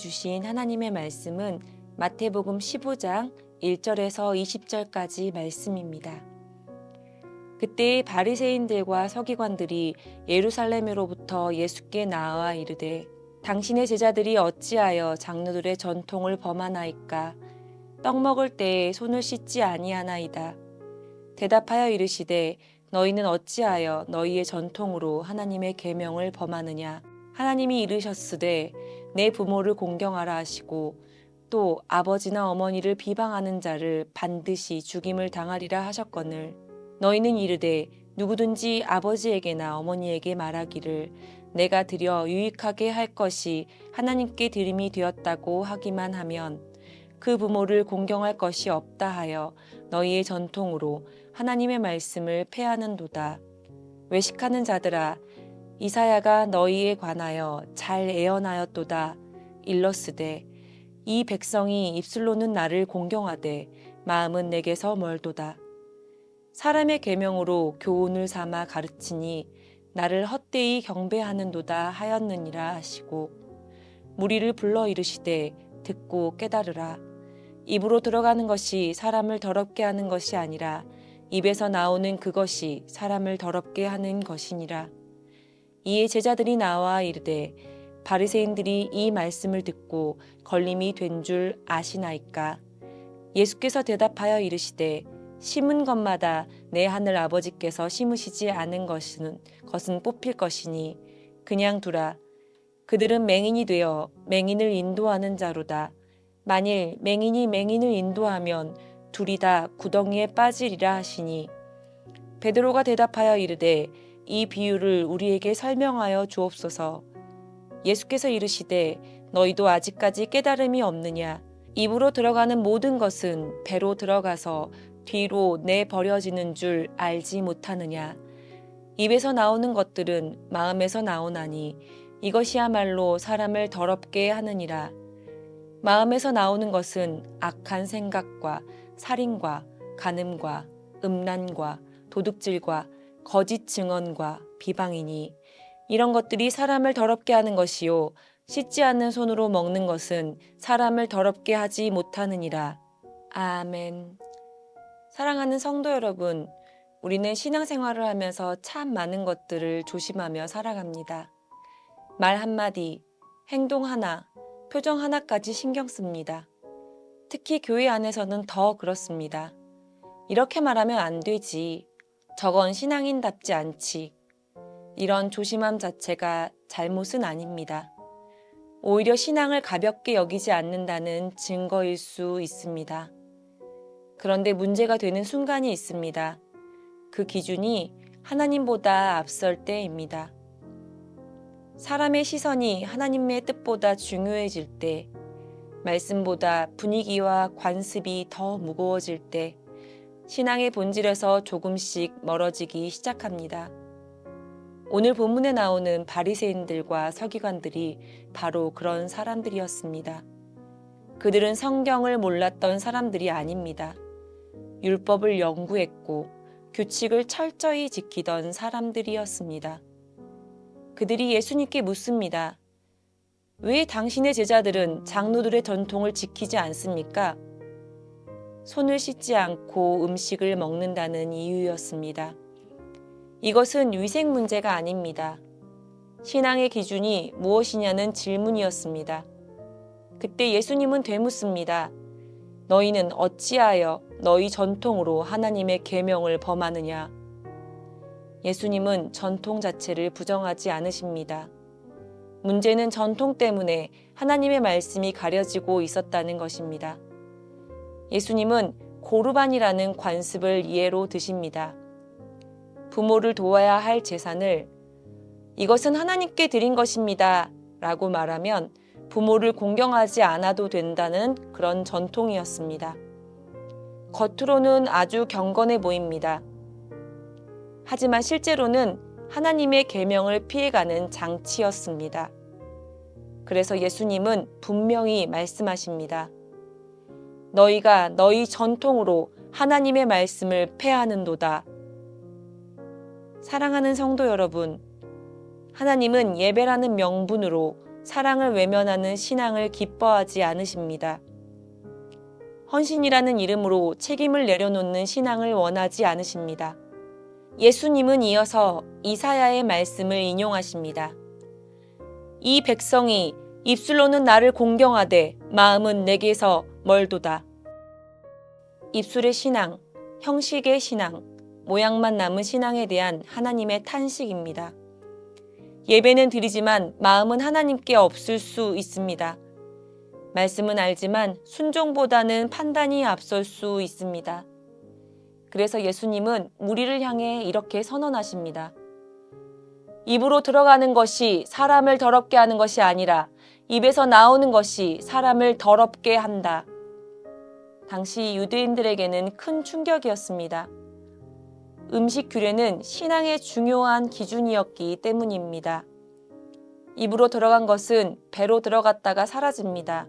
주신 하나님의 말씀은 마태복음 15장 1절에서 20절까지 말씀입니다. 그때 바리새인들과 서기관들이 예루살렘으로부터 예수께 나와 이르되 당신의 제자들이 어찌하여 장로들의 전통을 범하나이까? 떡 먹을 때에 손을 씻지 아니하나이다. 대답하여 이르시되 너희는 어찌하여 너희의 전통으로 하나님의 계명을 범하느냐? 하나님이 이르셨으되 내 부모를 공경하라 하시고 또 아버지나 어머니를 비방하는 자를 반드시 죽임을 당하리라 하셨거늘 너희는 이르되 누구든지 아버지에게나 어머니에게 말하기를 내가 드려 유익하게 할 것이 하나님께 드림이 되었다고 하기만 하면 그 부모를 공경할 것이 없다 하여 너희의 전통으로 하나님의 말씀을 폐하는도다. 외식하는 자들아 이사야가 너희에 관하여 잘 예언하였도다. 일렀으되 이 백성이 입술로는 나를 공경하되 마음은 내게서 멀도다. 사람의 계명으로 교훈을 삼아 가르치니 나를 헛되이 경배하는도다 하였느니라 하시고 무리를 불러 이르시되 듣고 깨달으라. 입으로 들어가는 것이 사람을 더럽게 하는 것이 아니라 입에서 나오는 그것이 사람을 더럽게 하는 것이니라. 이에 제자들이 나와 이르되 바리새인들이 이 말씀을 듣고 걸림이 된 줄 아시나이까? 예수께서 대답하여 이르시되 심은 것마다 내 하늘 아버지께서 심으시지 않은 것은 뽑힐 것이니 그냥 두라. 그들은 맹인이 되어 맹인을 인도하는 자로다. 만일 맹인이 맹인을 인도하면 둘이 다 구덩이에 빠지리라 하시니 베드로가 대답하여 이르되 이 비유를 우리에게 설명하여 주옵소서. 예수께서 이르시되 너희도 아직까지 깨달음이 없느냐? 입으로 들어가는 모든 것은 배로 들어가서 뒤로 내버려지는 줄 알지 못하느냐? 입에서 나오는 것들은 마음에서 나오나니 이것이야말로 사람을 더럽게 하느니라. 마음에서 나오는 것은 악한 생각과 살인과 간음과 음란과 도둑질과 거짓 증언과 비방이니 이런 것들이 사람을 더럽게 하는 것이요 씻지 않는 손으로 먹는 것은 사람을 더럽게 하지 못하느니라. 아멘. 사랑하는 성도 여러분, 우리는 신앙생활을 하면서 참 많은 것들을 조심하며 살아갑니다. 말 한마디, 행동 하나, 표정 하나까지 신경 씁니다. 특히 교회 안에서는 더 그렇습니다. 이렇게 말하면 안 되지. 저건 신앙인답지 않지. 이런 조심함 자체가 잘못은 아닙니다. 오히려 신앙을 가볍게 여기지 않는다는 증거일 수 있습니다. 그런데 문제가 되는 순간이 있습니다. 그 기준이 하나님보다 앞설 때입니다. 사람의 시선이 하나님의 뜻보다 중요해질 때, 말씀보다 분위기와 관습이 더 무거워질 때, 신앙의 본질에서 조금씩 멀어지기 시작합니다. 오늘 본문에 나오는 바리새인들과 서기관들이 바로 그런 사람들이었습니다. 그들은 성경을 몰랐던 사람들이 아닙니다. 율법을 연구했고 규칙을 철저히 지키던 사람들이었습니다. 그들이 예수님께 묻습니다. 왜 당신의 제자들은 장로들의 전통을 지키지 않습니까? 손을 씻지 않고 음식을 먹는다는 이유였습니다. 이것은 위생 문제가 아닙니다. 신앙의 기준이 무엇이냐는 질문이었습니다. 그때 예수님은 되묻습니다. 너희는 어찌하여 너희 전통으로 하나님의 계명을 범하느냐? 예수님은 전통 자체를 부정하지 않으십니다. 문제는 전통 때문에 하나님의 말씀이 가려지고 있었다는 것입니다. 예수님은 고르반이라는 관습을 예로 드십니다. 부모를 도와야 할 재산을 이것은 하나님께 드린 것입니다 라고 말하면 부모를 공경하지 않아도 된다는 그런 전통이었습니다. 겉으로는 아주 경건해 보입니다. 하지만 실제로는 하나님의 계명을 피해가는 장치였습니다. 그래서 예수님은 분명히 말씀하십니다. 너희가 너희 전통으로 하나님의 말씀을 폐하는도다. 사랑하는 성도 여러분, 하나님은 예배라는 명분으로 사랑을 외면하는 신앙을 기뻐하지 않으십니다. 헌신이라는 이름으로 책임을 내려놓는 신앙을 원하지 않으십니다. 예수님은 이어서 이사야의 말씀을 인용하십니다. 이 백성이 입술로는 나를 공경하되 마음은 내게서 멀도다. 입술의 신앙, 형식의 신앙, 모양만 남은 신앙에 대한 하나님의 탄식입니다. 예배는 드리지만 마음은 하나님께 없을 수 있습니다. 말씀은 알지만 순종보다는 판단이 앞설 수 있습니다. 그래서 예수님은 무리를 향해 이렇게 선언하십니다. 입으로 들어가는 것이 사람을 더럽게 하는 것이 아니라 입에서 나오는 것이 사람을 더럽게 한다. 당시 유대인들에게는 큰 충격이었습니다. 음식 규례는 신앙의 중요한 기준이었기 때문입니다. 입으로 들어간 것은 배로 들어갔다가 사라집니다.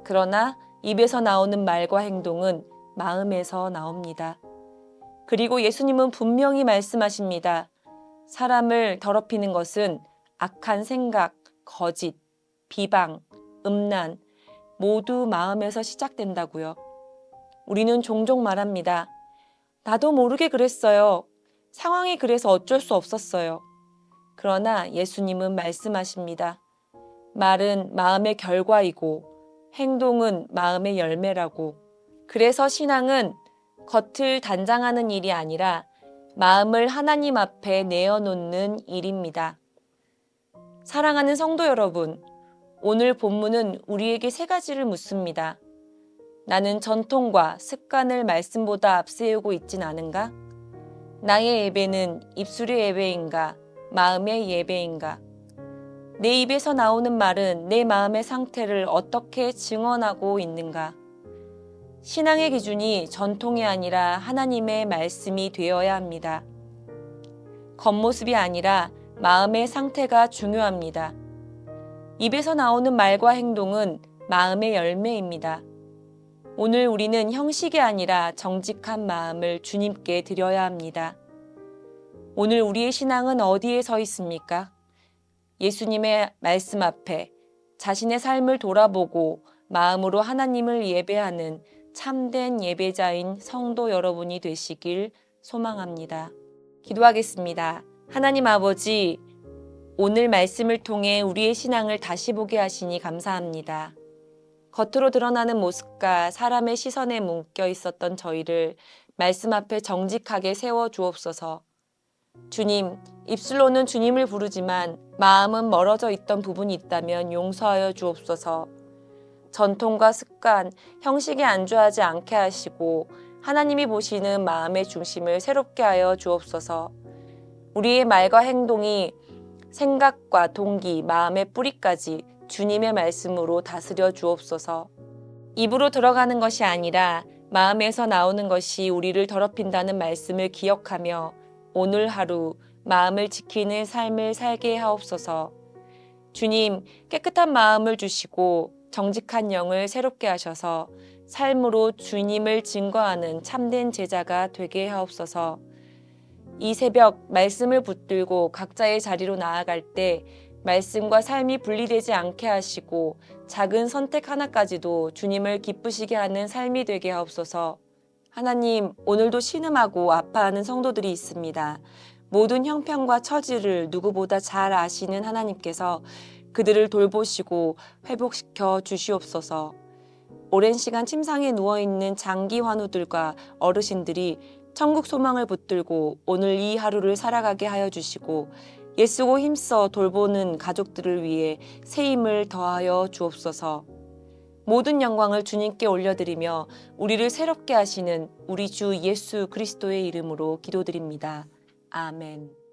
그러나 입에서 나오는 말과 행동은 마음에서 나옵니다. 그리고 예수님은 분명히 말씀하십니다. 사람을 더럽히는 것은 악한 생각, 거짓, 비방, 음란 모두 마음에서 시작된다고요. 우리는 종종 말합니다. 나도 모르게 그랬어요. 상황이 그래서 어쩔 수 없었어요. 그러나 예수님은 말씀하십니다. 말은 마음의 결과이고 행동은 마음의 열매라고. 그래서 신앙은 겉을 단장하는 일이 아니라 마음을 하나님 앞에 내어놓는 일입니다. 사랑하는 성도 여러분, 오늘 본문은 우리에게 세 가지를 묻습니다. 나는 전통과 습관을 말씀보다 앞세우고 있진 않은가? 나의 예배는 입술의 예배인가? 마음의 예배인가? 내 입에서 나오는 말은 내 마음의 상태를 어떻게 증언하고 있는가? 신앙의 기준이 전통이 아니라 하나님의 말씀이 되어야 합니다. 겉모습이 아니라 마음의 상태가 중요합니다. 입에서 나오는 말과 행동은 마음의 열매입니다. 오늘 우리는 형식이 아니라 정직한 마음을 주님께 드려야 합니다. 오늘 우리의 신앙은 어디에 서 있습니까? 예수님의 말씀 앞에 자신의 삶을 돌아보고 마음으로 하나님을 예배하는 참된 예배자인 성도 여러분이 되시길 소망합니다. 기도하겠습니다. 하나님 아버지, 오늘 말씀을 통해 우리의 신앙을 다시 보게 하시니 감사합니다. 겉으로 드러나는 모습과 사람의 시선에 묶여 있었던 저희를 말씀 앞에 정직하게 세워 주옵소서. 주님, 입술로는 주님을 부르지만 마음은 멀어져 있던 부분이 있다면 용서하여 주옵소서. 전통과 습관, 형식에 안주하지 않게 하시고 하나님이 보시는 마음의 중심을 새롭게 하여 주옵소서. 우리의 말과 행동이 생각과 동기, 마음의 뿌리까지 주님의 말씀으로 다스려 주옵소서. 입으로 들어가는 것이 아니라 마음에서 나오는 것이 우리를 더럽힌다는 말씀을 기억하며 오늘 하루 마음을 지키는 삶을 살게 하옵소서. 주님, 깨끗한 마음을 주시고 정직한 영을 새롭게 하셔서 삶으로 주님을 증거하는 참된 제자가 되게 하옵소서. 이 새벽 말씀을 붙들고 각자의 자리로 나아갈 때 말씀과 삶이 분리되지 않게 하시고 작은 선택 하나까지도 주님을 기쁘시게 하는 삶이 되게 하옵소서. 하나님, 오늘도 신음하고 아파하는 성도들이 있습니다. 모든 형편과 처지를 누구보다 잘 아시는 하나님께서 그들을 돌보시고 회복시켜 주시옵소서. 오랜 시간 침상에 누워있는 장기 환우들과 어르신들이 천국 소망을 붙들고 오늘 이 하루를 살아가게 하여 주시고 애쓰고 힘써 돌보는 가족들을 위해 새 힘을 더하여 주옵소서. 모든 영광을 주님께 올려드리며 우리를 새롭게 하시는 우리 주 예수 그리스도의 이름으로 기도드립니다. 아멘.